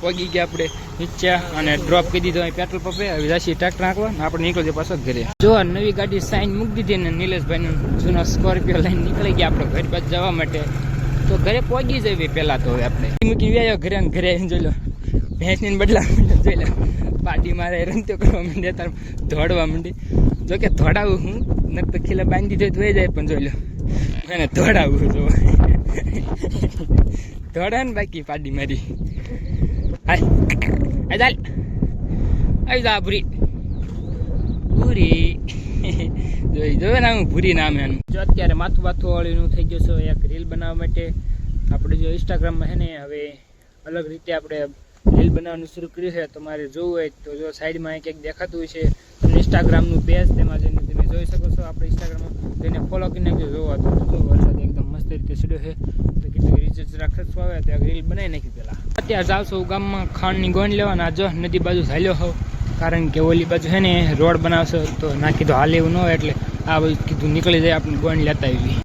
પગી ગયા આપણે નીચે અને ડ્રોપ કરી દીધો અહીં પેટ્રોલ પંપે. હવે જાશી ટ્રેક્ટર નાખવા અને આપણે નીકળી જઈએ પાછો ઘરે. જો નવી ગાડી સાઈન મૂકી દીધી ને નિલેશભાઈનું જૂનો સ્કોર્પિયો લઈને નીકળી ગયા આપણે ઘર બાજુ જવા માટે. તો ઘરે પહોંચી જઈએ પહેલાં તો હવે આપણે મૂકી આવ્યો ઘરે અને ઘરે આવીને જોઈ લો ભેંસની બદલા જોઈ લો પાડી મારે રમતો કરવા માંડે તાર દોડવા માંડી. જોકે દોડાવું હું નક તો ખીલા બાંધી દીધો તો જાય પણ જોઈ લો એને દોડાવું જો દોડા ને બાકી પાડી મારી. હાય ચાલ આવી જા ભૂરી ભૂરી જોયો ને હું ભૂરી નામ એનું. જો અત્યારે માથું વાળીનું થઈ ગયું છે એક રીલ બનાવવા માટે. આપણે જો ઇન્સ્ટાગ્રામમાં છે ને હવે અલગ રીતે આપણે રીલ બનાવવાનું શરૂ કર્યું છે. તમારે જોવું હોય તો જો સાઈડમાં એક દેખાતું હોય છે તમને ઇન્સ્ટાગ્રામનું પેજ, તેમાં જઈને તમે જોઈ શકો છો. આપણે ઇન્સ્ટાગ્રામમાં જઈને ફોલો કરીને જો જોવા તો જો વરસાદ એકદમ મસ્ત રીતે સીડ્યો છે. તો કેટલું રિચર્જ રાખવા આવે તો રીલ બનાવી નાખી પહેલાં. અત્યારે જાવ છો ગામમાં ખાંડની ગોંડ લેવાના. જો નદી બાજુ ચાલ્યો હોવ કારણ કે ઓલી બાજુ છે ને રોડ બનાવશો તો ના કીધું હાલે એવું ન હોય એટલે આ બધું કીધું નીકળી જાય આપણે ગોંડ લેતા આવી.